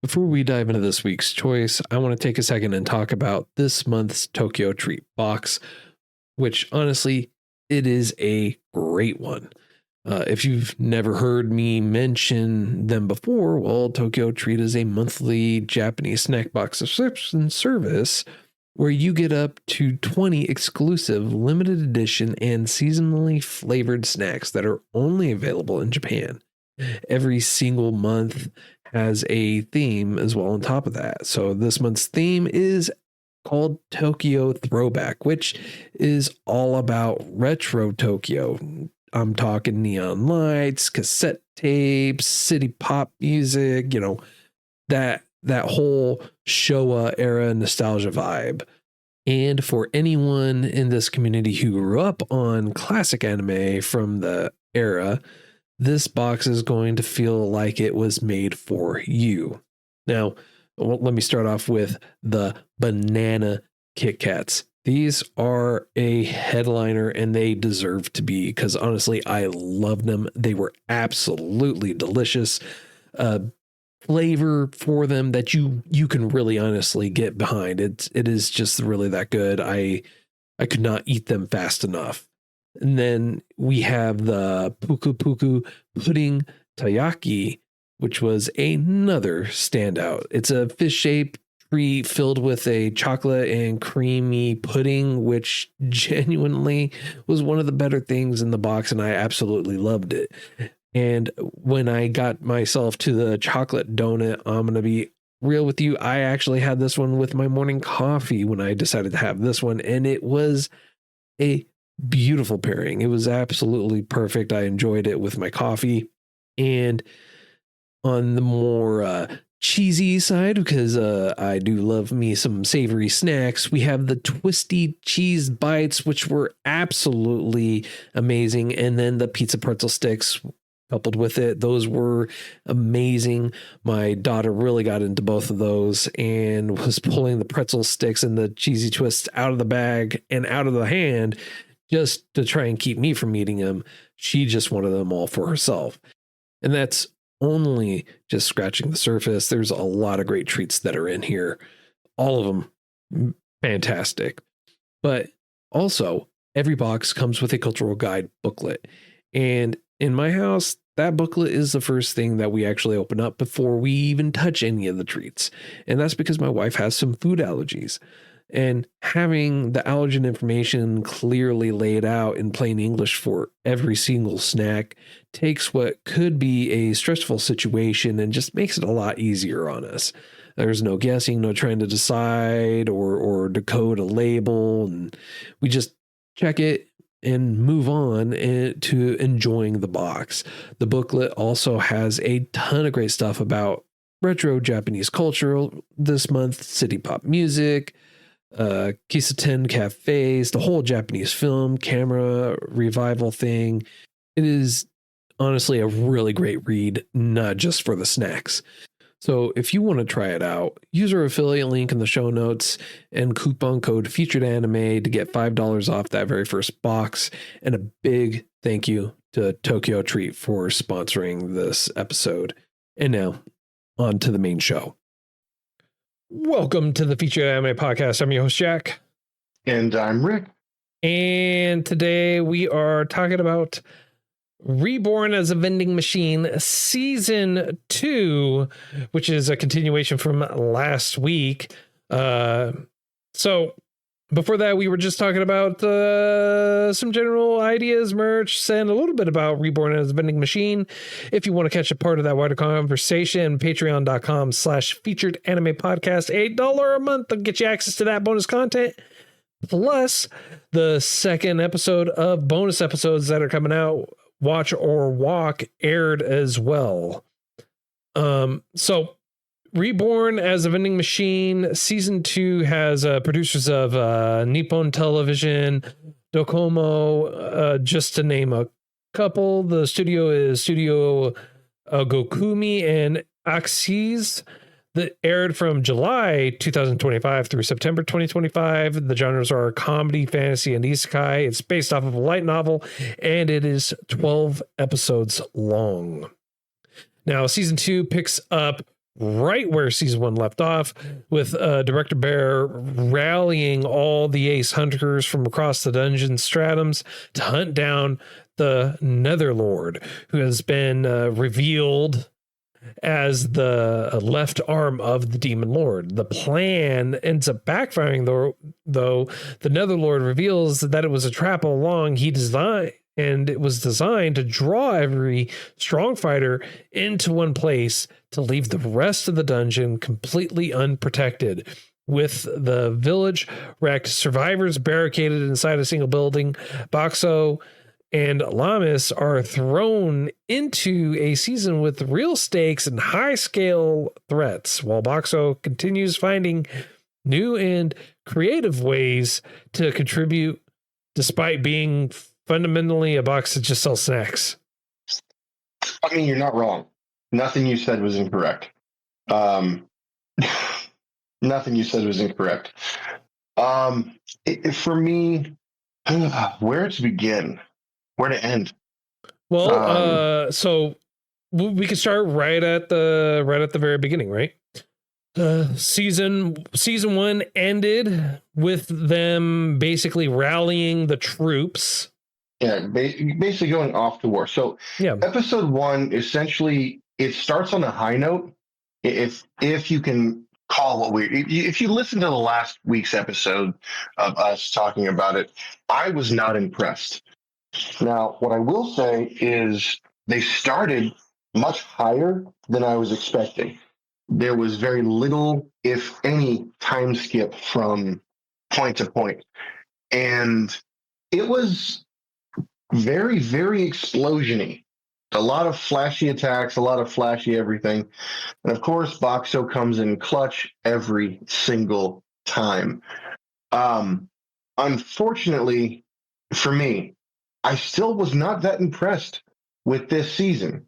Before we dive into this week's choice, I want to take a second and talk about this month's Tokyo Treat box, which honestly, it is a great one. If you've never heard me mention them before, well, Tokyo Treat is a monthly Japanese snack box subscription service where you get up to 20 exclusive limited edition and seasonally flavored snacks that are only available in Japan. Every single month has a theme as well on top of that. So this month's theme is called Tokyo Throwback, which is all about retro Tokyo. I'm talking neon lights, cassette tapes, city pop music, that whole Showa era nostalgia vibe. And for anyone in this community who grew up on classic anime from the era, this box is going to feel like it was made for you. Now, let me start off with the banana Kit Kats. These are a headliner and they deserve to be, because honestly, I loved them. They were absolutely delicious. Flavor for them that you can really honestly get behind. It is just really that good. I could not eat them fast enough. And then we have the Puku Puku Pudding Taiyaki, which was another standout. It's a fish-shaped treat filled with a chocolate and creamy pudding, which genuinely was one of the better things in the box, and I absolutely loved it. And when I got myself to the chocolate donut, I'm going to be real with you. I actually had this one with my morning coffee when I decided to have this one, and it was a beautiful pairing. It was absolutely perfect. I enjoyed it with my coffee. And on the more cheesy side, because I do love me some savory snacks, we have the twisty cheese bites, which were absolutely amazing. And then the pizza pretzel sticks coupled with it, those were amazing. My daughter really got into both of those and was pulling the pretzel sticks and the cheesy twists out of the bag and out of the hand just to try and keep me from eating them. She just wanted them all for herself. And that's only just scratching the surface. There's a lot of great treats that are in here. All of them fantastic. But also, every box comes with a cultural guide booklet. And in my house, that booklet is the first thing that we actually open up before we even touch any of the treats. And that's because my wife has some food allergies. And having the allergen information clearly laid out in plain English for every single snack takes what could be a stressful situation and just makes it a lot easier on us. There's no guessing, no trying to decide or decode a label. And we just check it and move on to enjoying the box. The booklet also has a ton of great stuff about retro Japanese culture this month, city pop music, Kissaten cafes, the whole Japanese film camera revival thing. It is honestly a really great read, not just for the snacks. So if you want to try it out, use our affiliate link in the show notes and coupon code FeaturedAnime to get $5 off that very first box. And a big thank you to Tokyo Treat for sponsoring this episode. And now on to the main show. Welcome to the Featured Anime Podcast. I'm your host, Jack. And I'm Rick. And today we are talking about Reborn as a Vending Machine Season 2, which is a continuation from last week. So before that, we were just talking about some general ideas, merch, and a little bit about Reborn as a Vending Machine. If you want to catch a part of that wider conversation, patreon.com/featured anime podcast, $8 a month will get you access to that bonus content. Plus the second episode of bonus episodes that are coming out, Watch or Walk, aired as well. So Reborn as a Vending Machine Season 2 has producers of Nippon Television, Docomo, just to name a couple. The studio is Studio Gokumi and AXsiZ. That aired from July 2025 through September 2025. The genres are comedy, fantasy, and Isekai. It's based off of a light novel, and it is 12 episodes long. Now, season 2 picks up right where season 1 left off, with Director Bear rallying all the ace hunters from across the dungeon stratums to hunt down the Nether Lord, who has been revealed as the left arm of the Demon Lord. The plan ends up backfiring, though the Nether Lord reveals that it was a trap all along. He designed, and it was designed to draw every strong fighter into one place to leave the rest of the dungeon completely unprotected. With the village wrecked, survivors barricaded inside a single building, Boxo and Lamis are thrown into a season with real stakes and high-scale threats, while Boxo continues finding new and creative ways to contribute, despite being fundamentally a box that just sells snacks. I mean, you're not wrong. Nothing you said was incorrect. Nothing you said was incorrect. For me, where to begin? Where to end? Well, so we could start right at the very beginning, right? Season 1 ended with them basically rallying the troops. Yeah, basically going off to war. So yeah, episode 1 essentially it starts on a high note. If you can call what if you listen to the last week's episode of us talking about it, I was not impressed. Now, what I will say is they started much higher than I was expecting. There was very little, if any, time skip from point to point. And it was very, very explosion-y. A lot of flashy attacks, a lot of flashy everything. And of course, Boxo comes in clutch every single time. Unfortunately, for me, I still was not that impressed with this season.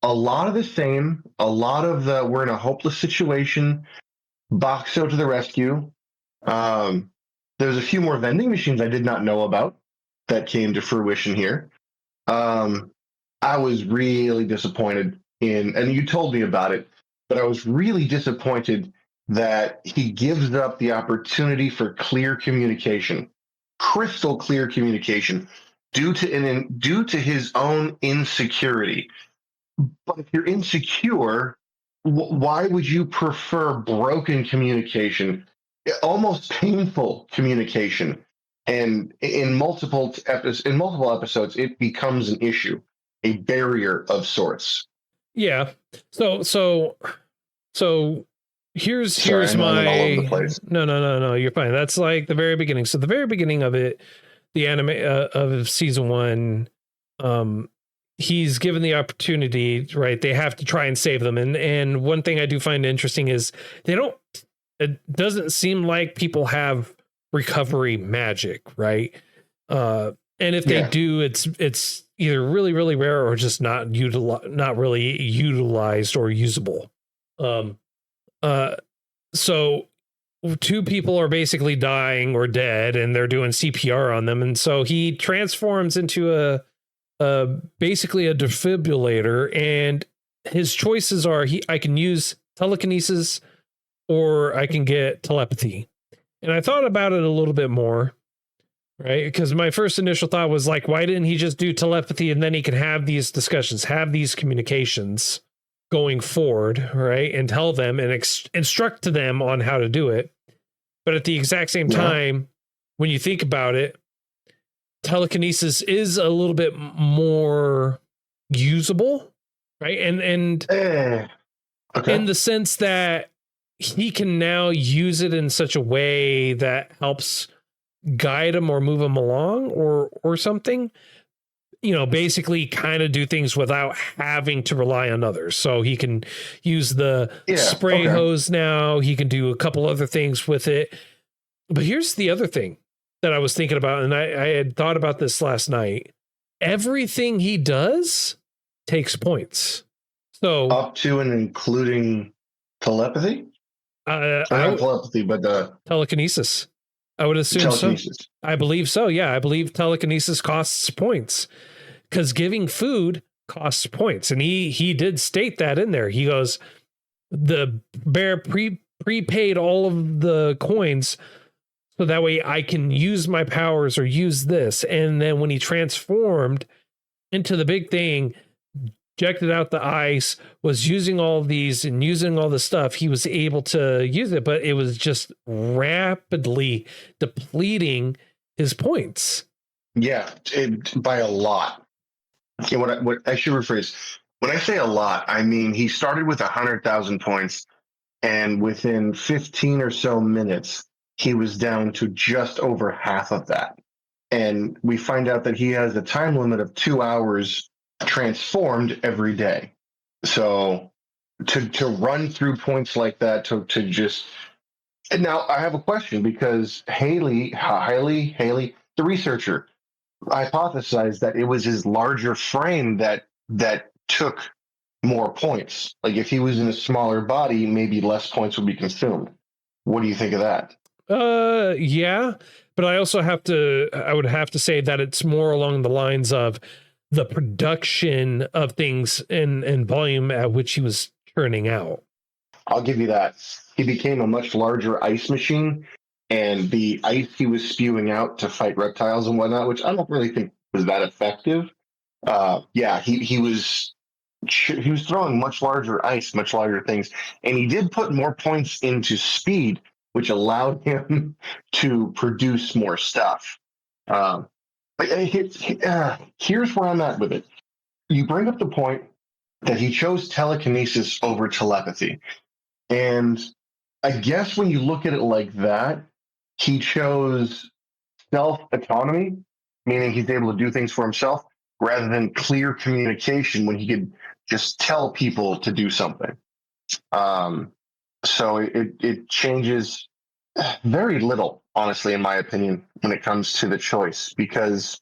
A lot of the same, a lot of the we're in a hopeless situation, Boxo to the rescue. There's a few more vending machines I did not know about that came to fruition here. I was really disappointed and you told me about it, but I was really disappointed that he gives up the opportunity for clear communication, crystal clear communication, due to his own insecurity. But if you're insecure, why would you prefer broken communication, almost painful communication? And in multiple episodes, it becomes an issue, a barrier of sorts. Yeah. So here's Sorry, my all over the place. No, you're fine. That's like the very beginning. So the very beginning of it, the anime of season 1, he's given the opportunity, right? They have to try and save them. And one thing I do find interesting is it doesn't seem like people have recovery magic, right? And if they do, it's either really, really rare or just not really utilized or usable. So 2 people are basically dying or dead and they're doing CPR on them. And so he transforms into basically a defibrillator, and his choices are I can use telekinesis or I can get telepathy. And I thought about it a little bit more, right? Because my first initial thought was like, why didn't he just do telepathy and then he can have these discussions, have these communications going forward, right? And tell them and instruct to them on how to do it. But at the exact same time, when you think about it, telekinesis is a little bit more usable, right? And in the sense that he can now use it in such a way that helps guide him or move him along or something, basically kind of do things without having to rely on others. So he can use the spray hose now. He can do a couple other things with it. But here's the other thing that I was thinking about, and I had thought about this last night. Everything he does takes points. So up to and including telepathy? Not telepathy, but telekinesis. I would assume so. I believe so. Yeah, I believe telekinesis costs points because giving food costs points. And he did state that in there. He goes, the bear prepaid all of the coins so that way I can use my powers or use this. And then when he transformed into the big thing, ejected out the ice, was using all of these and using all the stuff, he was able to use it, but it was just rapidly depleting his points. Yeah, by a lot. Okay, what I should rephrase. When I say a lot, I mean he started with 100,000 points, and within 15 or so minutes, he was down to just over half of that. And we find out that he has a time limit of 2 hours transformed every day. So to run through points like that, to just. And now I have a question, because Haley, the researcher, hypothesized that it was his larger frame that took more points. Like if he was in a smaller body, maybe less points would be consumed. What do you think of that? Yeah, but I would have to say that it's more along the lines of the production of things and volume at which he was churning out. I'll give you that. He became a much larger ice machine, and the ice he was spewing out to fight reptiles and whatnot, which I don't really think was that effective. Yeah, he was throwing much larger ice, much larger things, and he did put more points into speed, which allowed him to produce more stuff. But here's where I'm at with it. You bring up the point that he chose telekinesis over telepathy, and I guess when you look at it like that, he chose self-autonomy, meaning he's able to do things for himself, rather than clear communication when he could just tell people to do something. So it changes very little, honestly, in my opinion, when it comes to the choice. Because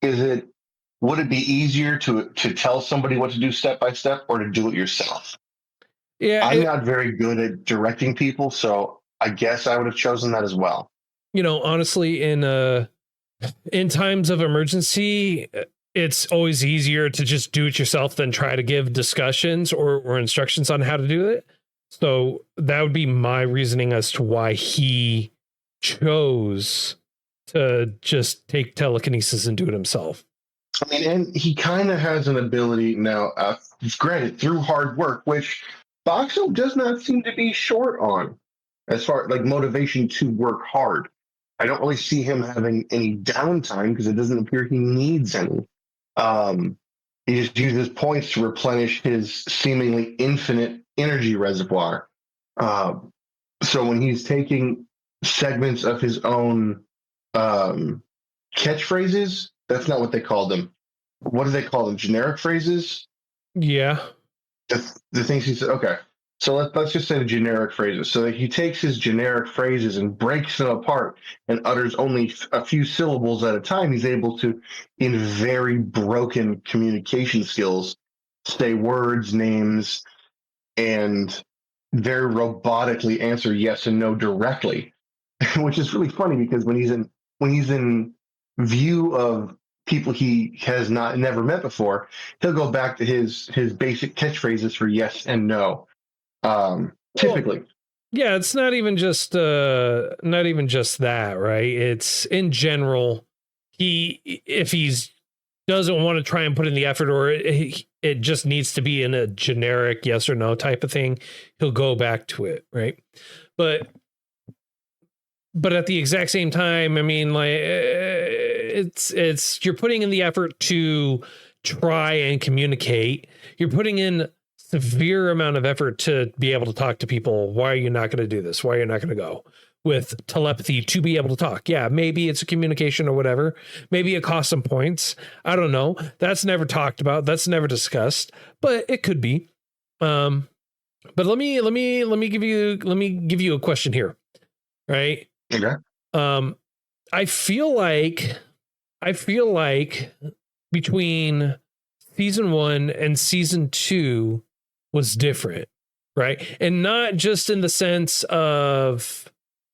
would it be easier to tell somebody what to do step by step, or to do it yourself? Yeah, I'm not very good at directing people, so I guess I would have chosen that as well. Honestly, in times of emergency, it's always easier to just do it yourself than try to give discussions or instructions on how to do it. So that would be my reasoning as to why he chose to just take telekinesis and do it himself. I mean, and he kind of has an ability now, granted, through hard work, which Boxo does not seem to be short on, as far like motivation to work hard. I don't really see him having any downtime, because it doesn't appear he needs any. He just uses points to replenish his seemingly infinite energy reservoir. So when he's taking segments of his own catchphrases, that's not what they call them. What do they call them? Generic phrases? Yeah. The things he said. Okay. So let's just say the generic phrases. So that he takes his generic phrases and breaks them apart and utters only a few syllables at a time. He's able to, in very broken communication skills, say words, names, and very robotically answer yes and no directly, which is really funny, because when he's in view of people he has never met before, he'll go back to his basic catchphrases for yes and no. Typically. Well, yeah, it's not even just that, right? It's in general, if he's doesn't want to try and put in the effort, or it just needs to be in a generic yes or no type of thing, he'll go back to it, right? But at the exact same time, I mean, like, it's you're putting in the effort to try and communicate. You're putting in severe amount of effort to be able to talk to people. Why are you not going to do this? Why are you not going to go with telepathy to be able to talk? Yeah, maybe it's a communication or whatever. Maybe it costs some points. I don't know. That's never talked about. That's never discussed, but it could be. But let me give you a question here. Right? Okay. I feel like between season 1 and season 2 was different, right? And not just in the sense of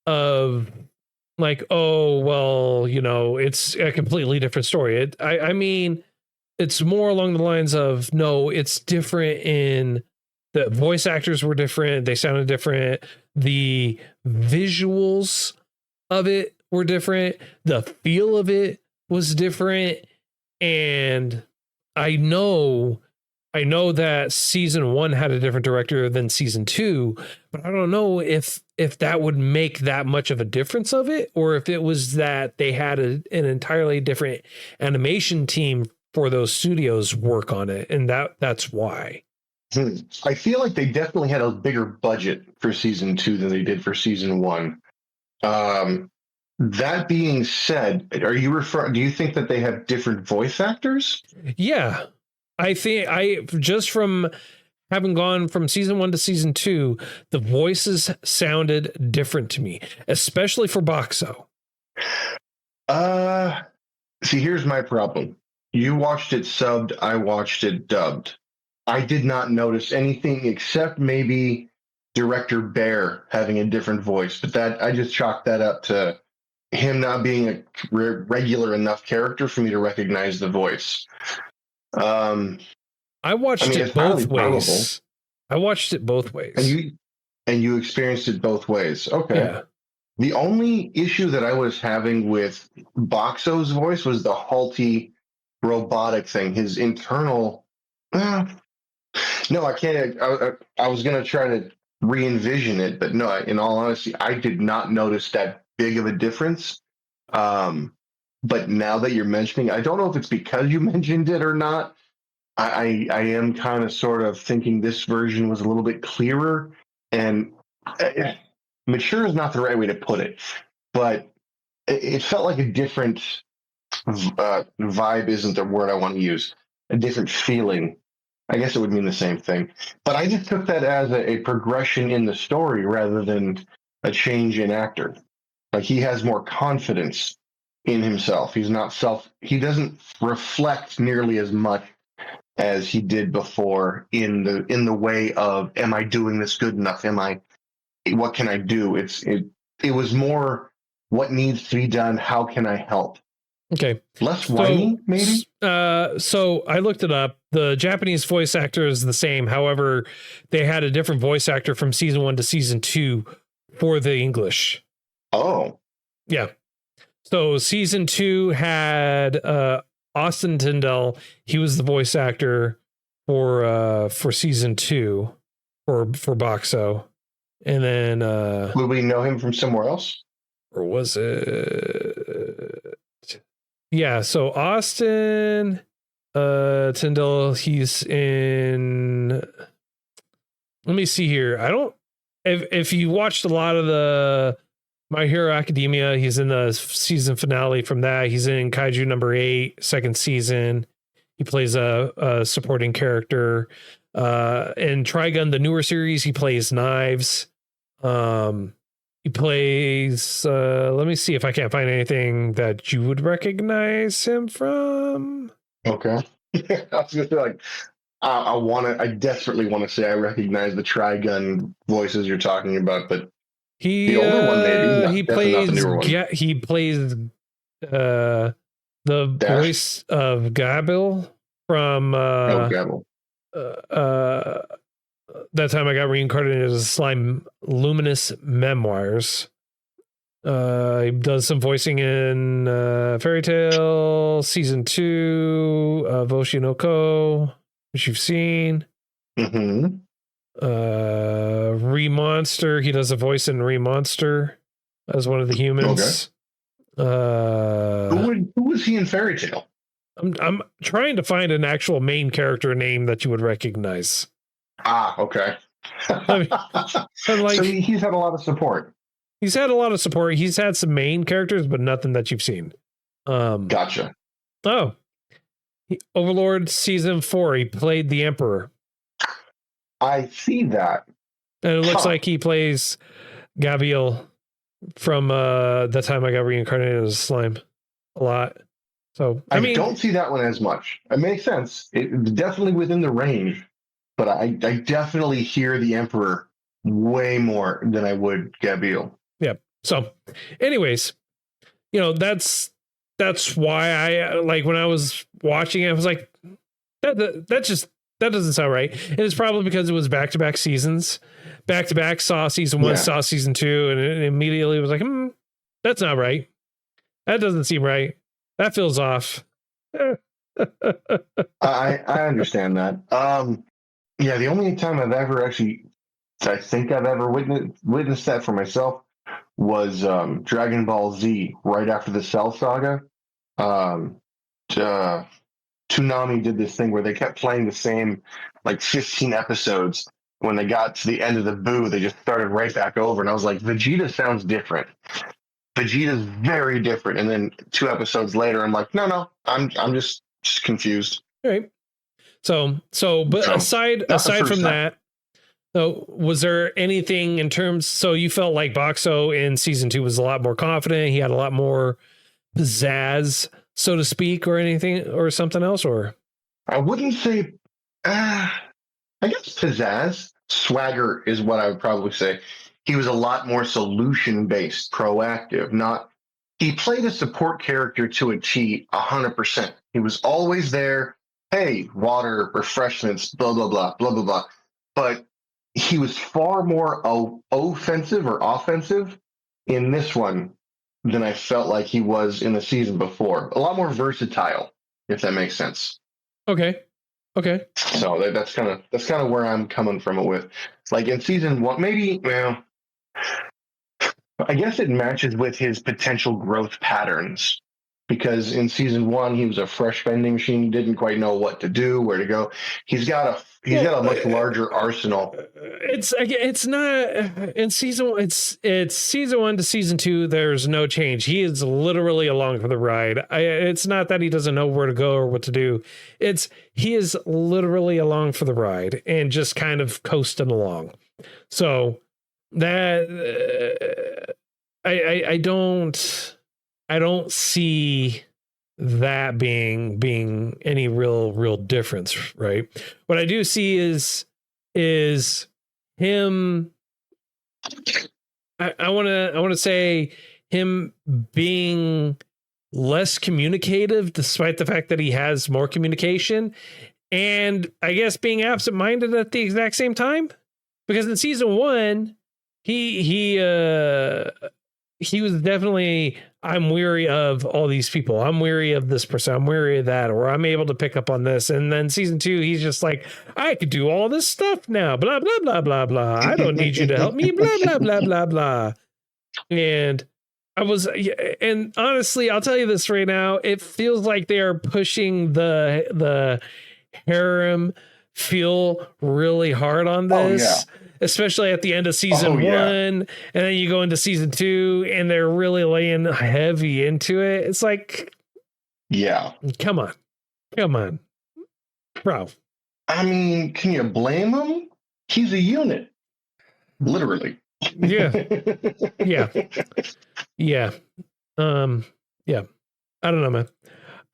like, oh, well, it's a completely different story. I mean, it's more along the lines of, no, it's different in The voice actors were different. They sounded different. The visuals of it were different. The feel of it was different. And I know that season 1 had a different director than season 2, but I don't know if that would make that much of a difference of it, or if it was that they had an entirely different animation team for those studios work on it, and that's why. I feel like they definitely had a bigger budget for season 2 than they did for season 1. That being said, do you think that they have different voice actors? Yeah. I think just from having gone from season 1 to season 2, the voices sounded different to me, especially for Boxo. See, here's my problem. You watched it subbed, I watched it dubbed. I did not notice anything except maybe Director Bear having a different voice, but that I just chalked that up to him not being a regular enough character for me to recognize the voice. I watched it both ways. I watched it both ways. And you experienced it both ways. Okay. Yeah. The only issue that I was having with Boxo's voice was the halty robotic thing. His internal. No, I can't. I was going to try to re-envision it, but no. In all honesty, I did not notice that big of a difference. But now that you're mentioning, I don't know if it's because you mentioned it or not. I am kind of sort of thinking this version was a little bit clearer, and mature is not the right way to put it, but it felt like a different vibe isn't the word I want to use. A different feeling. I guess it would mean the same thing. But I just took that as a progression in the story rather than a change in actor. Like he has more confidence in himself. He doesn't reflect nearly as much as he did before in the way of, am I doing this good enough? What can I do? It was more what needs to be done. How can I help? Okay. Less whiny, maybe? So I looked it up. The Japanese voice actor is the same. However, they had a different voice actor from season 1 to season 2 for the English. Oh. Yeah. So season 2 had Austin Tyndall. He was the voice actor for season 2 for Boxo. And then would we know him from somewhere else? Or was it? Yeah, so Austin Tyndall, he's in, let me see here. I don't, if you watched a lot of the My Hero Academia, he's in the season finale from that. He's in Kaiju number 8, second season. He plays a supporting character. In Trigun, the newer series, he plays Knives. He plays, let me see if I can't find anything that you would recognize him from. Okay. I was gonna say, like, I desperately want to say I recognize the Trigun voices you're talking about, but the older one maybe. He plays not the newer one. He plays the Dash? voice of Gabil from Gabil. That Time I Got Reincarnated as a Slime Luminous Memoirs. He does some voicing in Fairy Tail Season 2 of Oshinoko, which you've seen. Mm-hmm. Remonster. He does a voice in Remonster as one of the humans. Okay. Who was he in Fairy Tail? I'm trying to find an actual main character name that you would recognize. Okay. Like, so he's had a lot of support. He's had a lot of support. He's had some main characters, but nothing that you've seen. Gotcha. Oh, Overlord season 4. He played the Emperor. I see that. And it looks like he plays Gabriel from That Time I Got Reincarnated as a Slime a lot. So I mean, don't see that one as much. It makes sense. It's definitely within the range, but I definitely hear the Emperor way more than I would Gabriel. Yeah. So, anyways, that's why I like when I was watching it, I was like, that's That doesn't sound right. And it's probably because it was back-to-back seasons. Back-to-back, saw season 1, saw season 2, and it immediately was like, that's not right. That doesn't seem right. That feels off. I understand that. Yeah, the only time I've ever actually, I think I've ever witnessed that for myself was Dragon Ball Z right after the Cell Saga. Toonami did this thing where they kept playing the same like 15 episodes. When they got to the end of the Boo, they just started right back over, and I was like, Vegeta sounds different. Vegeta's very different. And then 2 episodes later, I'm like, no, I'm just confused. All right. But aside from that, so was there anything in terms? So you felt like Boxo in season 2 was a lot more confident. He had a lot more pizzazz, so to speak, or anything, or something else, or I wouldn't say. I guess pizzazz, swagger is what I would probably say. He was a lot more solution based, proactive. Not he played a support character to a T, 100%. He was always there. Hey, water, refreshments, blah blah blah blah blah blah. But he was far more offensive or offensive in this one than I felt like he was in the season before. A lot more versatile, if that makes sense. Okay. So that's kind of where I'm coming from it with. Like in season 1, maybe, well, I guess it matches with his potential growth patterns. Because in season 1, he was a fresh vending machine, didn't quite know what to do, where to go. He's got a much larger arsenal. It's not in season. It's season 1 to season 2. There's no change. He is literally along for the ride. It's not that he doesn't know where to go or what to do. He is literally along for the ride and just kind of coasting along. So that I don't see that being any real difference, right? What I do see is him. I want to say him being less communicative, despite the fact that he has more communication, and I guess being absent-minded at the exact same time. Because in season 1, he was definitely, I'm weary of all these people. I'm weary of this person. I'm weary of that, or I'm able to pick up on this. And then season 2, he's just like, I could do all this stuff now. Blah, blah, blah, blah, blah. I don't need you to help me. Blah, blah, blah, blah, blah. And and honestly, I'll tell you this right now. It feels like they are pushing the harem feel really hard on this. Oh, yeah. Especially at the end of season 1, and then you go into season 2, and they're really laying heavy into it. It's like, yeah, come on, bro. I mean, can you blame him? He's a unit, literally. Yeah. Yeah. I don't know, man.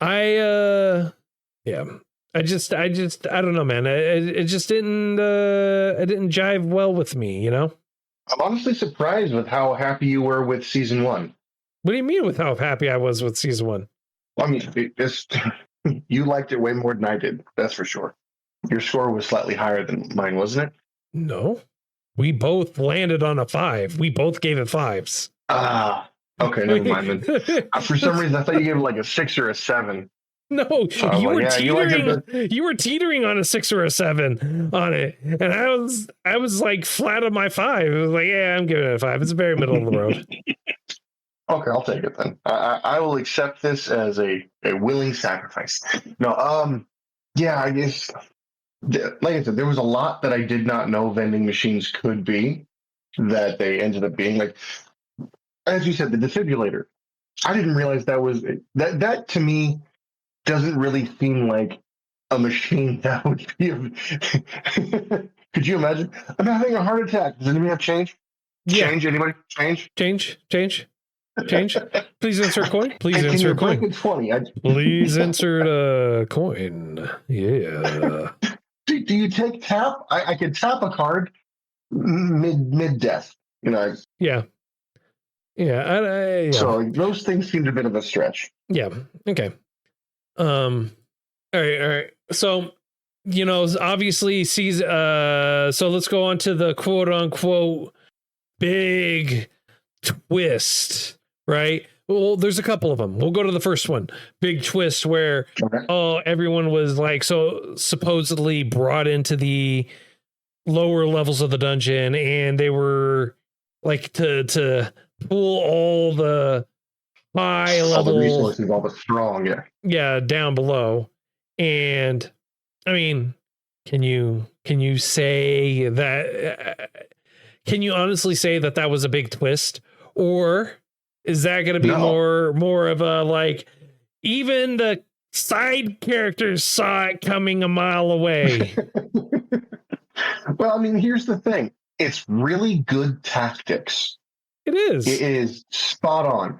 I don't know, man. It just didn't jive well with me, you know? I'm honestly surprised with how happy you were with season 1. What do you mean with how happy I was with season 1? Well, I mean, you liked it way more than I did. That's for sure. Your score was slightly higher than mine, wasn't it? No. We both landed on a 5. We both gave it 5s. Okay, never mind then. For some reason, I thought you gave it like a 6 or a 7. No, you were teetering. You were teetering on a 6 or a 7 on it, and I was like flat on my 5. It was like, yeah, I'm giving it a 5. It's very middle of the road. Okay, I'll take it then. I will accept this as a willing sacrifice. No, yeah, I guess, like I said, there was a lot that I did not know vending machines could be that they ended up being. Like, as you said, the defibrillator. I didn't realize that was that to me doesn't really seem like a machine that would be. Could you imagine? I'm having a heart attack. Does anybody have change? Yeah. Change? Anybody? Change? Please insert coin. Please insert coin. Break 20. Please insert a coin. Yeah. Do you take tap? I could tap a card mid death. You know. Yeah. Yeah. So those things seemed a bit of a stretch. Yeah. Okay. All right. So you know, obviously sees so let's go on to the quote unquote big twist, right? Well, there's a couple of them. We'll go to the first one. Big twist where everyone was like so supposedly brought into the lower levels of the dungeon, and they were like to pull all the high level, all the resources, all the strong, down below. And I mean, can you say that? Can you honestly say that that was a big twist, or is that going to be more of a like even the side characters saw it coming a mile away? Well, I mean, here's the thing. It's really good tactics. It is. It is spot on.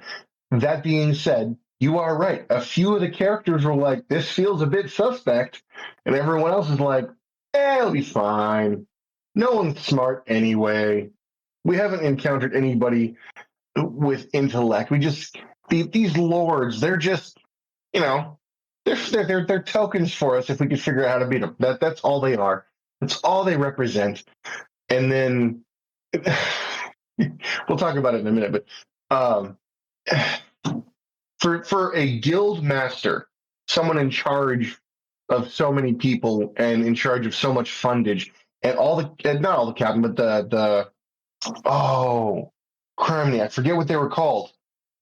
That being said, you are right. A few of the characters were like, this feels a bit suspect. And everyone else is like, it'll be fine. No one's smart anyway. We haven't encountered anybody with intellect. We just, these lords, they're just, you know, they're tokens for us if we can figure out how to beat them. That's all they are. That's all they represent. And then we'll talk about it in a minute, but for a guild master, someone in charge of so many people and in charge of so much fundage, and all the not all the captain, but the criminy, I forget what they were called.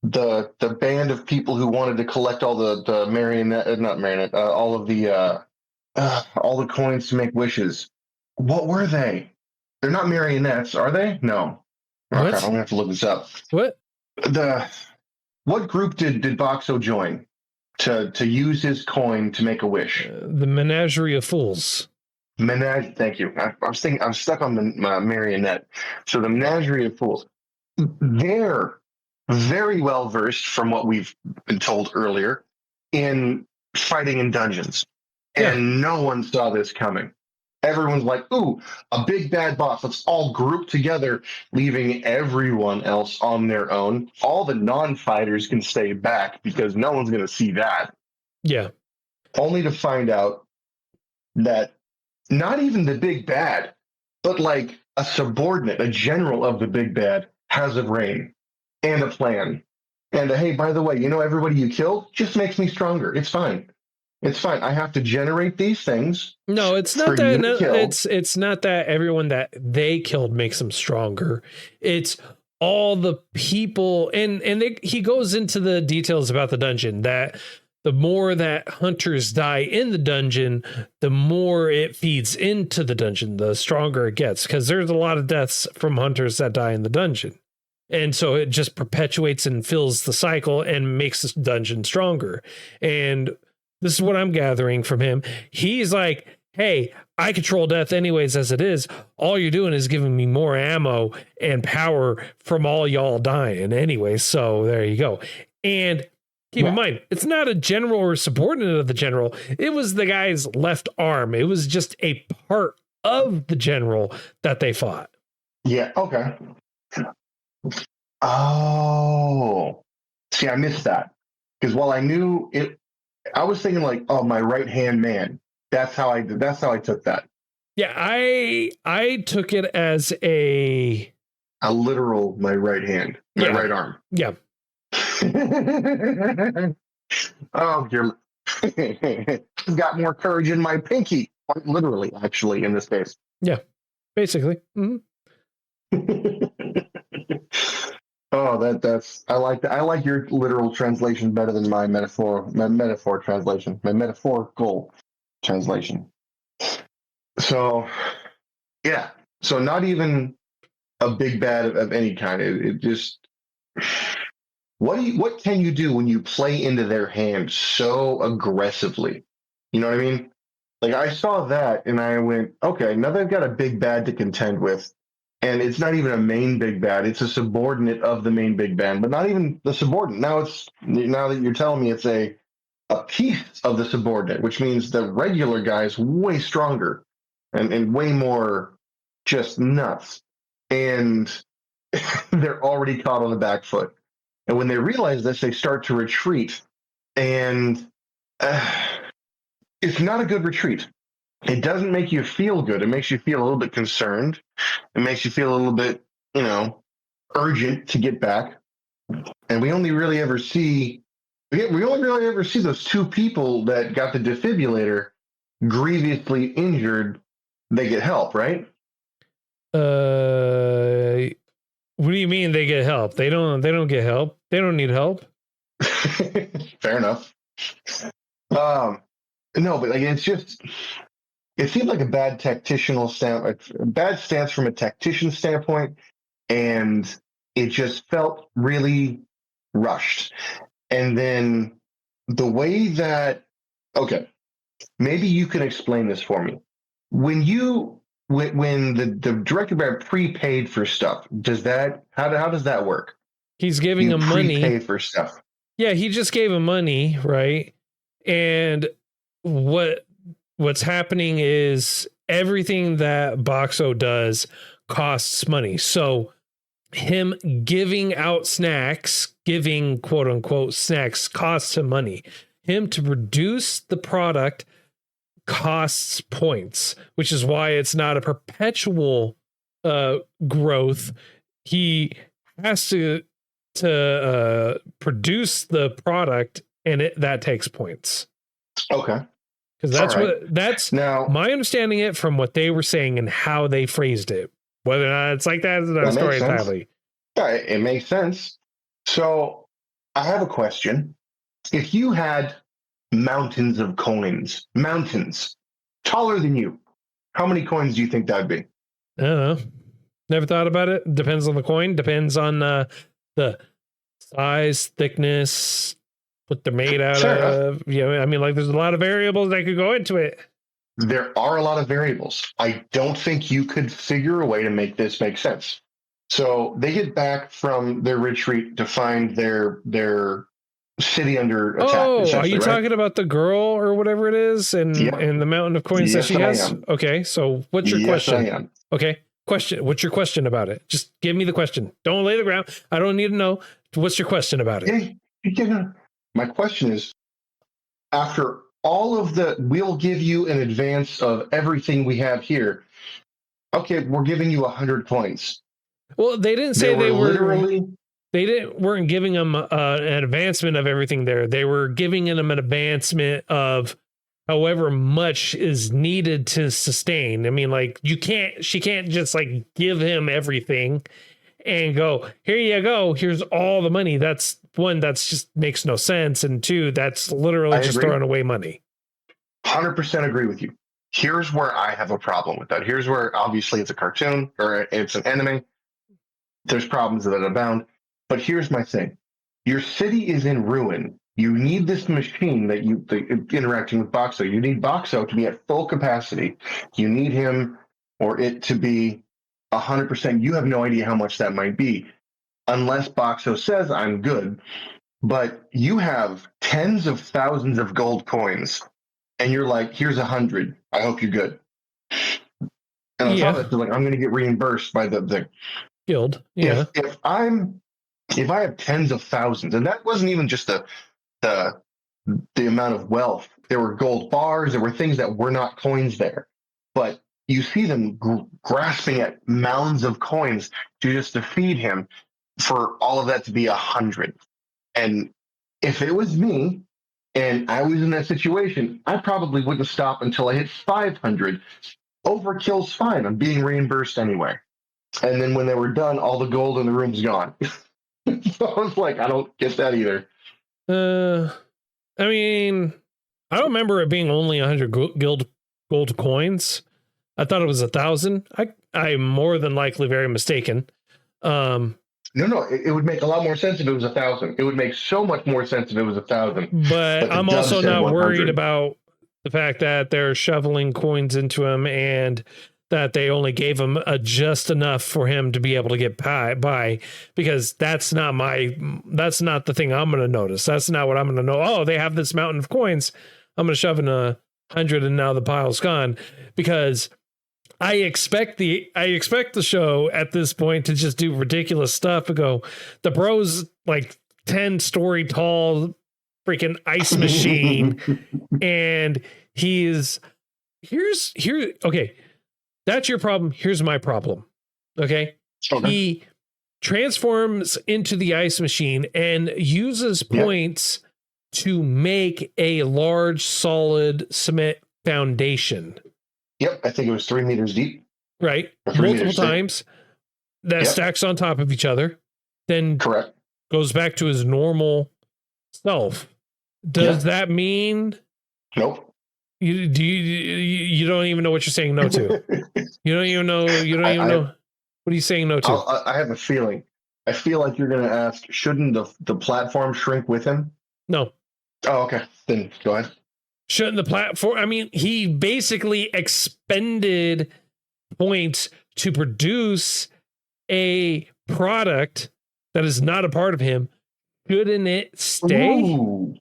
The band of people who wanted to collect all the marionette, not marionette, all the coins to make wishes. What were they? They're not marionettes, are they? No. Oh, crap, I'm gonna have to look this up. What group did Boxo join to use his coin to make a wish? The Menagerie of Fools. Thank you. I'm stuck on the marionette. So the Menagerie of Fools. They're very well versed, from what we've been told earlier, in fighting in dungeons, and no one saw this coming. Everyone's like, ooh, a big bad boss. Let's all group together, leaving everyone else on their own. All the non-fighters can stay back because no one's going to see that. Yeah. Only to find out that not even the big bad, but like a subordinate, a general of the big bad, has a brain and a plan. And hey, by the way, you know, everybody you killed just makes me stronger. It's fine. It's fine. I have to generate these things. No, it's not that. No, it's not that everyone that they killed makes them stronger. It's all the people, and he goes into the details about the dungeon, that the more that hunters die in the dungeon, the more it feeds into the dungeon, the stronger it gets, because there's a lot of deaths from hunters that die in the dungeon. And so it just perpetuates and fills the cycle and makes the dungeon stronger. And this is what I'm gathering from him. He's like, hey, I control death anyways as it is. All you're doing is giving me more ammo and power from all y'all dying anyway. So there you go. And keep in mind, it's not a general or subordinate of the general. It was the guy's left arm. It was just a part of the general that they fought. Yeah, okay. Oh. See, I missed that. Because while I knew it, I was thinking like, oh, my right-hand man. That's how I took that. Yeah, I took it as a literal my right hand, my right arm. Yeah. Oh, you're got more courage in my pinky. Quite literally, actually, in this case. Yeah, basically. Mm-hmm. Oh, that's I like that. I like your literal translation better than my metaphor translation, my metaphorical translation. So, yeah. So not even a big bad of any kind. It just what can you do when you play into their hand so aggressively? You know what I mean? Like I saw that and I went, okay, now they've got a big bad to contend with. And it's not even a main big bad. It's a subordinate of the main big bad, but not even the subordinate. Now that you're telling me it's a piece of the subordinate, which means the regular guy is way stronger and way more just nuts. And they're already caught on the back foot. And when they realize this, they start to retreat. And it's not a good retreat. it doesn't make you feel good. It makes you feel a little bit concerned. It makes you feel a little bit, urgent to get back. And we only really ever see those two people that got the defibrillator grievously injured. They get help, right? What do you mean they get help? They don't get help. They don't need help. Fair enough. No, but like it seemed like a bad stance from a tactician standpoint, and it just felt really rushed. And then the way that, okay, maybe you can explain this for me. When the director bar prepaid for stuff, how does that work? He's giving him money. Prepay for stuff. Yeah, he just gave him money, right? And what's happening is everything that Boxo does costs money. So him giving out snacks, giving quote unquote snacks, costs him money. Him to produce the product costs points, which is why it's not a perpetual growth. He has to produce the product, and that takes points. Okay. Because that's now my understanding it from what they were saying and how they phrased it. Whether or not it's like that is another story entirely. Yeah, it makes sense. So I have a question. If you had mountains of coins, mountains taller than you, how many coins do you think that'd be? I don't know. Never thought about it. Depends on the coin. Depends on the size, thickness, what they're made out of. I mean, like there's a lot of variables that could go into it. There are a lot of variables. I don't think you could figure a way to make this make sense. So they get back from their retreat to find their city under attack. Oh, are you talking about the girl or whatever it is and the mountain of coins that she has? Okay, so what's your question? I am. Okay, question. What's your question about it? Just give me the question. Don't lay the ground. I don't need to know. What's your question about it? My question is, after all of we'll give you in advance of everything we have here. Okay, we're giving you 100 coins. Well, they didn't say they weren't giving them an advancement of everything there. They were giving them an advancement of however much is needed to sustain. I mean, like she can't just like give him everything and go, here you go. Here's all the money. That's one, that's just makes no sense. And two, that's literally just throwing away money. 100% agree with you. Here's where I have a problem with that. Here's where obviously it's a cartoon or it's an anime. There's problems that abound. But here's my thing. Your city is in ruin. You need this machine interacting with Boxo. You need Boxo to be at full capacity. You need him or it to be 100%. You have no idea how much that might be. Unless Boxo says, I'm good. But you have tens of thousands of gold coins. And you're like, here's 100. I hope you're good. And on top of that, like, I'm going to get reimbursed by the guild. Yeah. If I have tens of thousands, and that wasn't even just the amount of wealth. There were gold bars. There were things that were not coins there. But you see them grasping at mounds of coins to feed him for all of that to be 100. And if it was me and I was in that situation, I probably wouldn't stop until I hit 500. Overkill's fine. I'm being reimbursed anyway. And then when they were done, all the gold in the room's gone. So I was like, I don't get that either. I mean, I don't remember it being only 100 gold coins. I thought it was 1,000. I'm more than likely very mistaken. No, it would make a lot more sense if it was 1,000. It would make so much more sense if it was 1,000. But I'm also not worried about the fact that they're shoveling coins into him and that they only gave him just enough for him to be able to get by, because that's not the thing I'm going to notice. That's not what I'm going to know. Oh, they have this mountain of coins. I'm going to shove in 100 and now the pile's gone, because I expect the show at this point to just do ridiculous stuff and go, the bro's like 10-story tall freaking ice machine and he's Okay, that's your problem. Here's my problem. Okay. He transforms into the ice machine and uses points to make a large solid cement foundation. Yep, I think it was 3 meters deep. Right. Multiple times that stacks on top of each other. Then goes back to his normal self. Does that mean? Nope. You don't even know what you're saying no to. You don't even know. You don't even know. What are you saying no to? I have a feeling. I feel like you're going to ask, shouldn't the platform shrink with him? No. Oh, okay. Then go ahead. Shouldn't the platform? I mean, he basically expended points to produce a product that is not a part of him. Shouldn't it stay? Ooh.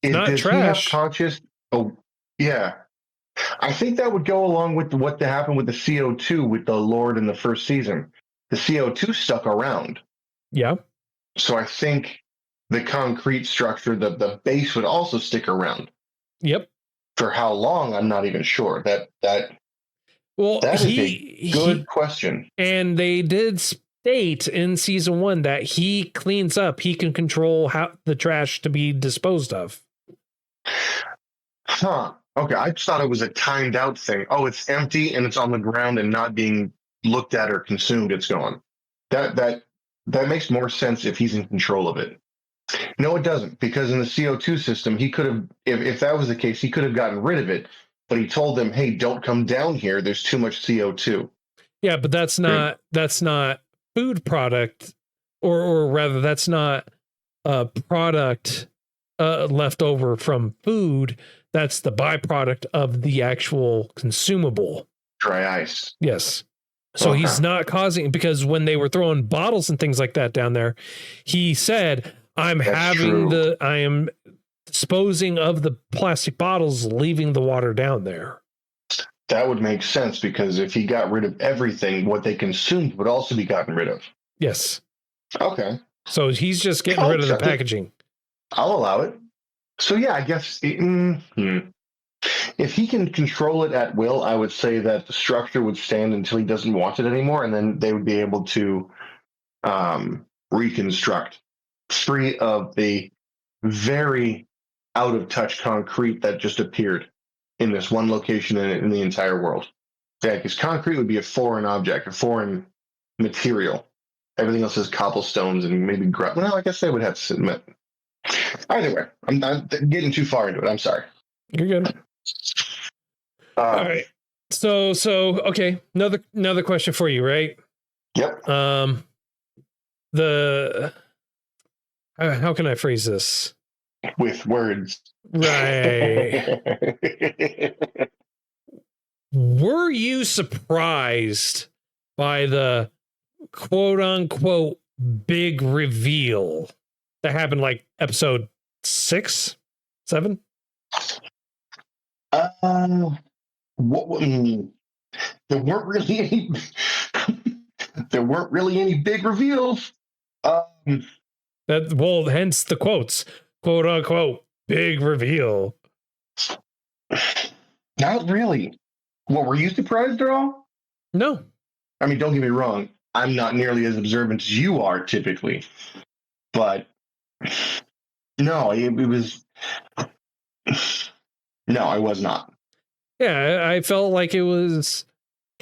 Not trash. Conscious? Oh, yeah. I think that would go along with what happened with the CO2 with the Lord in the first season. The CO2 stuck around. Yeah. So I think the concrete structure, the base would also stick around. Yep. For how long, I'm not even sure. That is a good question. And they did state in season 1 that he cleans up. He can control how the trash to be disposed of. Huh. Okay, I just thought it was a timed out thing. Oh, it's empty and it's on the ground and not being looked at or consumed. It's gone. That makes more sense if he's in control of it. No, it doesn't, because in the CO2 system, he could have, if that was the case, he could have gotten rid of it. But he told them, "Hey, don't come down here. There's too much CO2." Yeah, but that's not food product, or rather, that's not a product left over from food. That's the byproduct of the actual consumable. Dry ice. Yes. So he's not causing, because when they were throwing bottles and things like that down there, he said, I am disposing of the plastic bottles, leaving the water down there. That would make sense, because if he got rid of everything, what they consumed would also be gotten rid of. Yes. Okay. So he's just getting rid of the packaging. I'll allow it. So yeah, I guess if he can control it at will, I would say that the structure would stand until he doesn't want it anymore, and then they would be able to reconstruct, free of the very out of touch concrete that just appeared in this one location in the entire world. Yeah, because concrete would be a foreign object, a foreign material. Everything else is cobblestones and maybe well, I guess they would have to submit. Either way, I'm not getting too far into it. I'm sorry. You're good. All right. So okay. Another question for you, right? Yep. How can I phrase this? With words. Right. Were you surprised by the quote unquote big reveal that happened like episode 6, 7? There weren't really any big reveals. Hence the quotes, quote unquote big reveal. Not really. What, were you surprised at all? No. I mean, don't get me wrong. I'm not nearly as observant as you are typically, but no, it was. No, I was not. Yeah, I felt like it was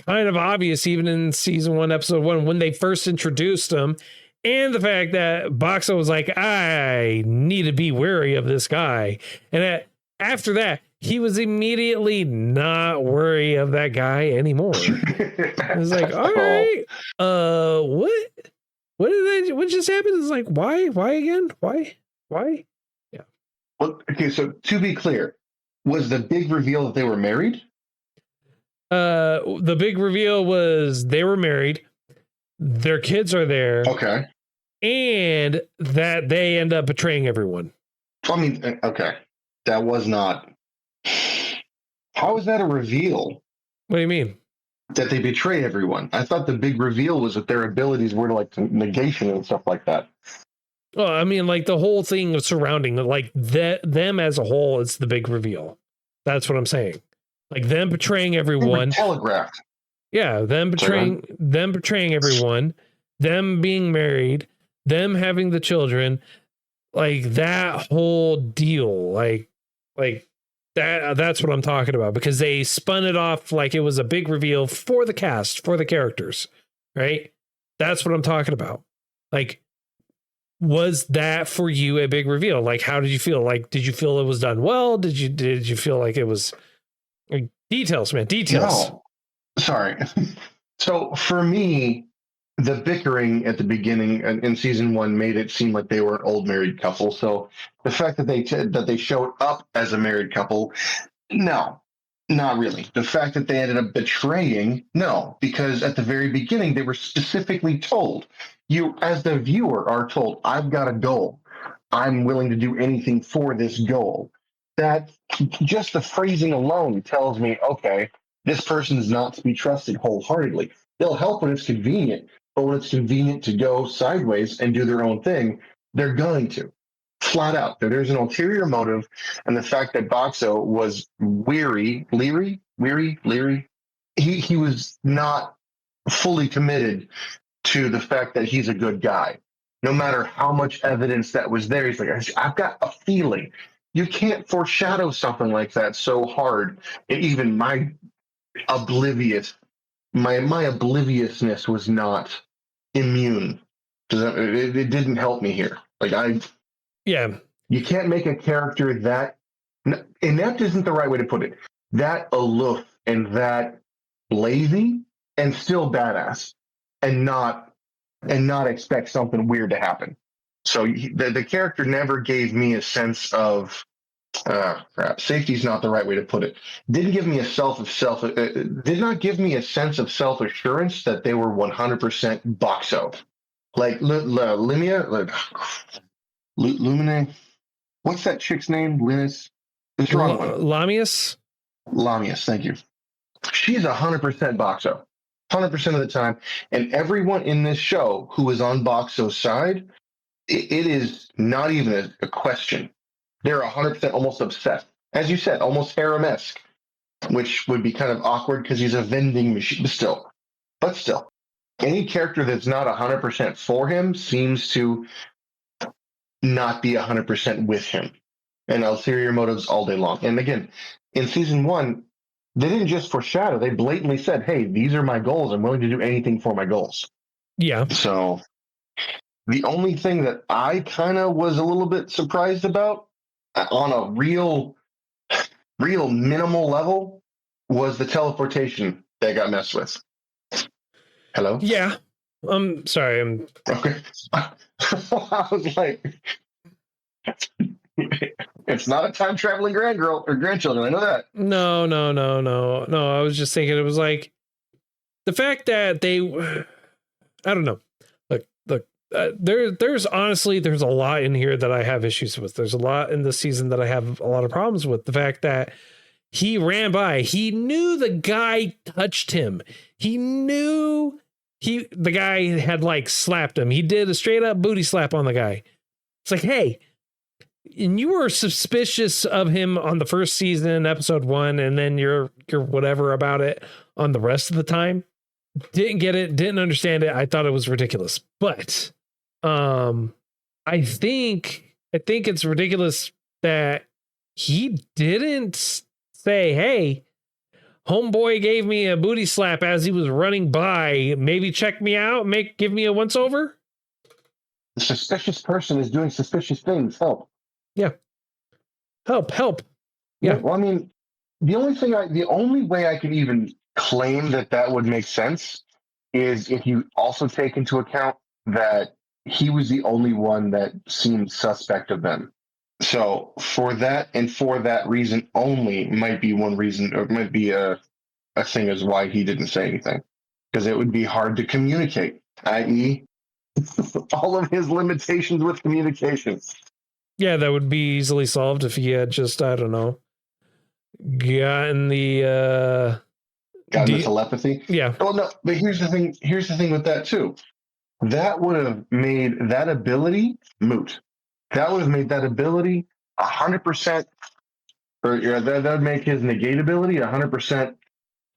kind of obvious, even in season 1, episode 1, when they first introduced him, and the fact that Boxo was like, I need to be wary of this guy. And after that, he was immediately not wary of that guy anymore. I was like, all right, what just happened? It's like, why again? Why? Yeah. Well, okay, so to be clear, was the big reveal that they were married? The big reveal was they were married. Their kids are there. Okay. And that they end up betraying everyone. I mean, okay. That was not. How is that a reveal? What do you mean? That they betray everyone. I thought the big reveal was that their abilities were like negation and stuff like that. Well, I mean, like the whole thing surrounding like them as a whole is the big reveal. That's what I'm saying. Like them betraying They were everyone. telegraphed. Yeah, them betraying everyone, them being married, them having the children, like that whole deal, like that's what I'm talking about, because they spun it off like it was a big reveal for the cast, for the characters, right? That's what I'm talking about. Like, was that for you a big reveal? Like, how did you feel? Like, did you feel it was done well? Did you feel like it was like, details, man? Details. No, sorry. So for me, the bickering at the beginning in season one made it seem like they were an old married couple. So the fact that they showed up as a married couple, no, not really. The fact that they ended up betraying, no, because at the very beginning they were specifically told, you as the viewer are told, I've got a goal. I'm willing to do anything for this goal. That just the phrasing alone tells me, okay, this person's not to be trusted wholeheartedly. They'll help when it's convenient, but when it's convenient to go sideways and do their own thing, they're going to. Flat out. There's an ulterior motive, and the fact that Boxo was leery, he was not fully committed to the fact that he's a good guy. No matter how much evidence that was there, he's like, I've got a feeling. You can't foreshadow something like that so hard. And even my obliviousness was not immune. It didn't help me here. Yeah. You can't make a character that inept isn't the right way to put it. That aloof and that lazy and still badass, and not expect something weird to happen. So the character never gave me a sense of safety is not the right way to put it. Didn't give me did not give me a sense of self assurance that they were 100% Boxo. Like Lumia, Lumine. What's that chick's name? Linus. The strong one. Lamius. Lamius. Thank you. She's 100% Boxo. 100% of the time. And everyone in this show who is on Boxo's side, it is not even a question. They're 100% almost obsessed. As you said, almost harem-esque, which would be kind of awkward because he's a vending machine. But still, any character that's not 100% for him seems to not be 100% with him. And ulterior motives all day long. And again, in season one, they didn't just foreshadow, they blatantly said, hey, these are my goals. I'm willing to do anything for my goals. Yeah. So the only thing that I kind of was a little bit surprised about on a real minimal level was the teleportation that got messed with. Hello? Yeah. I'm sorry. I'm okay. I was like, it's not a time traveling grandgirl or grandchildren. I know that. No. I was just thinking it was like the fact that they, I don't know. Look. There's honestly, there's a lot in here that I have issues with. There's a lot in this season that I have a lot of problems with. The fact that he ran by, he knew the guy touched him. He knew the guy had like slapped him. He did a straight up booty slap on the guy. It's like, hey, and you were suspicious of him on the first season, episode 1, and then you're whatever about it on the rest of the time. Didn't get it, didn't understand it. I thought it was ridiculous. But I think it's ridiculous that he didn't say, hey, homeboy gave me a booty slap as he was running by. Maybe check me out, give me a once over. The suspicious person is doing suspicious things. Help. Yeah. Help. Yeah. Well, I mean, the only way I could even claim that would make sense is if you also take into account that he was the only one that seemed suspect of them. So for that and for that reason only might be one reason, or might be a thing as why he didn't say anything, because it would be hard to communicate, i.e. all of his limitations with communication. Yeah, that would be easily solved if he had just, I don't know, gotten the telepathy. Yeah. Well, no, but here's the thing with that too. That would have made that ability moot. That would have made that ability 100% Or yeah, that'd make his negate ability 100%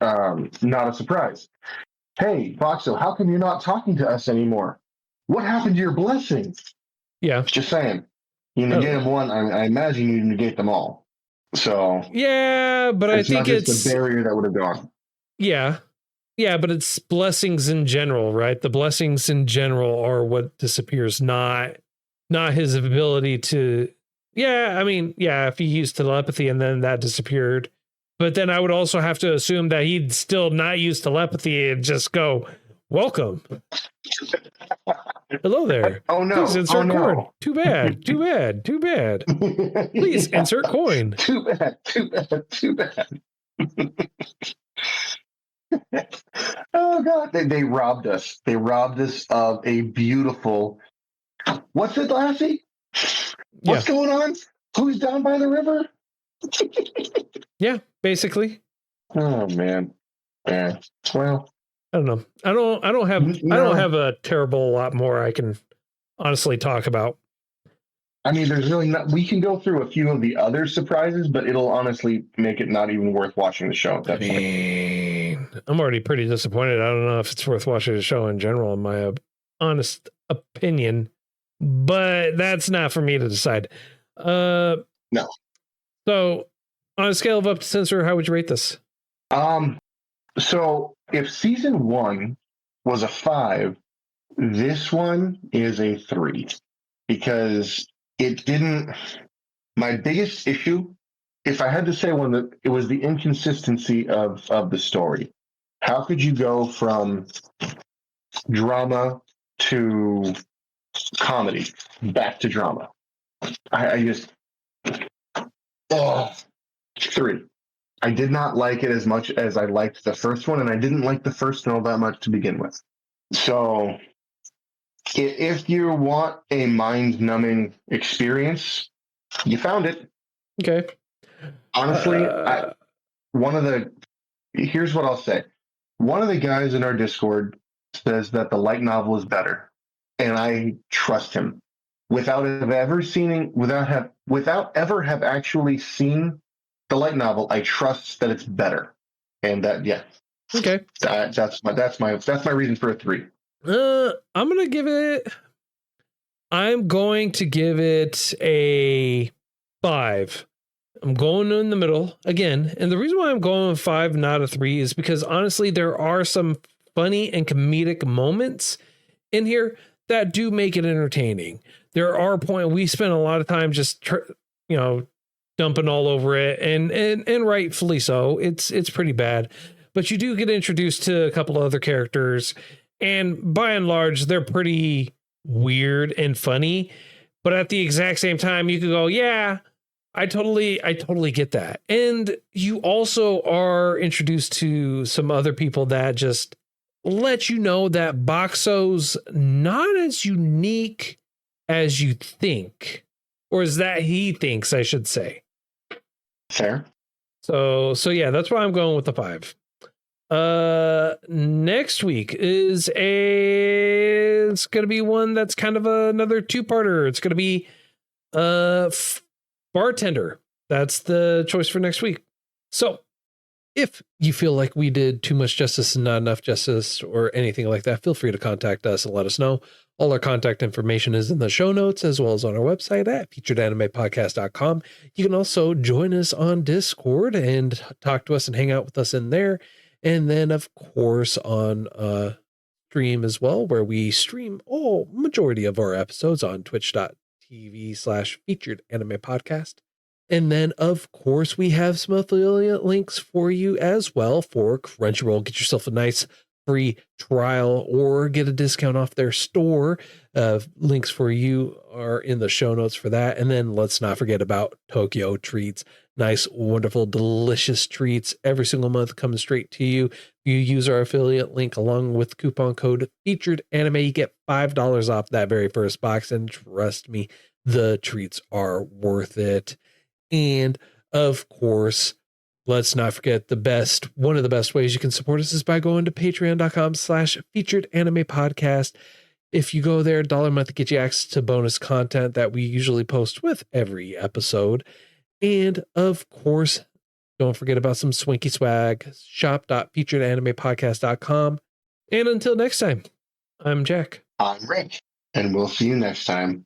not a surprise. Hey, Boxo, how come you're not talking to us anymore? What happened to your blessings? Yeah. Just saying. You negated one, I imagine you negate them all. So yeah, but I think it's the barrier that would have gone. Yeah. Yeah, but it's blessings in general, right? The blessings in general are what disappears, not his ability to. Yeah, I mean, yeah, if he used telepathy and then that disappeared, but then I would also have to assume that he'd still not use telepathy and just go, "Welcome, hello there. Oh no! Please insert coin. No. Too bad. Too bad. Too bad. Please insert coin. Too bad. Too bad. Too bad." Oh god, they robbed us. They robbed us of a beautiful. What's it, Lassie? What's going on? Who's down by the river? Yeah, basically. Oh man. Yeah. Well, I don't know. I don't have a terrible lot more I can honestly talk about. I mean, there's really not. We can go through a few of the other surprises, but it'll honestly make it not even worth watching the show at that point. I'm already pretty disappointed. I don't know if it's worth watching the show in general, in my honest opinion, but that's not for me to decide. No. So, on a scale of up to censor, how would you rate this? So if season 1 was a 5, this one is a 3 because it didn't. My biggest issue, if I had to say one, it was the inconsistency of the story. How could you go from drama to comedy back to drama? I just 3. I did not like it as much as I liked the first one, and I didn't like the first one all that much to begin with. So if you want a mind-numbing experience, you found it. Okay. Honestly, here's what I'll say. One of the guys in our Discord says that the light novel is better, and I trust him. Without ever have actually seen the light novel, I trust that it's better, and that okay, that's my reason for a 3. I'm going to give it a 5. I'm going in the middle again, and the reason why I'm going 5, not a 3, is because honestly, there are some funny and comedic moments in here that do make it entertaining. There are points we spend a lot of time just dumping all over it, and rightfully so. It's pretty bad, but you do get introduced to a couple of other characters, and by and large, they're pretty weird and funny. But at the exact same time, you could go, yeah, I totally get that. And you also are introduced to some other people that just let you know that Boxo's not as unique as you think, or as that he thinks, I should say. Fair. So yeah, that's why I'm going with the 5. Next week it's going to be one that's kind of another 2-parter. It's going to be Bartender. That's the choice for next week. So if you feel like we did too much justice and not enough justice or anything like that, feel free to contact us and let us know. All our contact information is in the show notes, as well as on our website at featuredanimepodcast.com. You can also join us on Discord and talk to us and hang out with us in there. And then, of course, on stream as well, where we stream majority of our episodes on twitch.tv/featuredanimepodcast. And then, of course, we have some affiliate links for you as well for Crunchyroll. Get yourself a nice free trial or get a discount off their store. Links for you are in the show notes for that. And then let's not forget about Tokyo Treats. Nice, wonderful, delicious treats every single month coming straight to you. If you use our affiliate link along with coupon code Featured Anime, you get $5 off that very first box. And trust me, the treats are worth it. And of course, let's not forget one of the best ways you can support us is by going to patreon.com/featuredanimepodcast. If you go there, $1 a month to get you access to bonus content that we usually post with every episode. And of course, don't forget about some swanky swag, shop.featuredanimePodcast.com. And until next time, I'm Jack. I'm Rick, and we'll see you next time.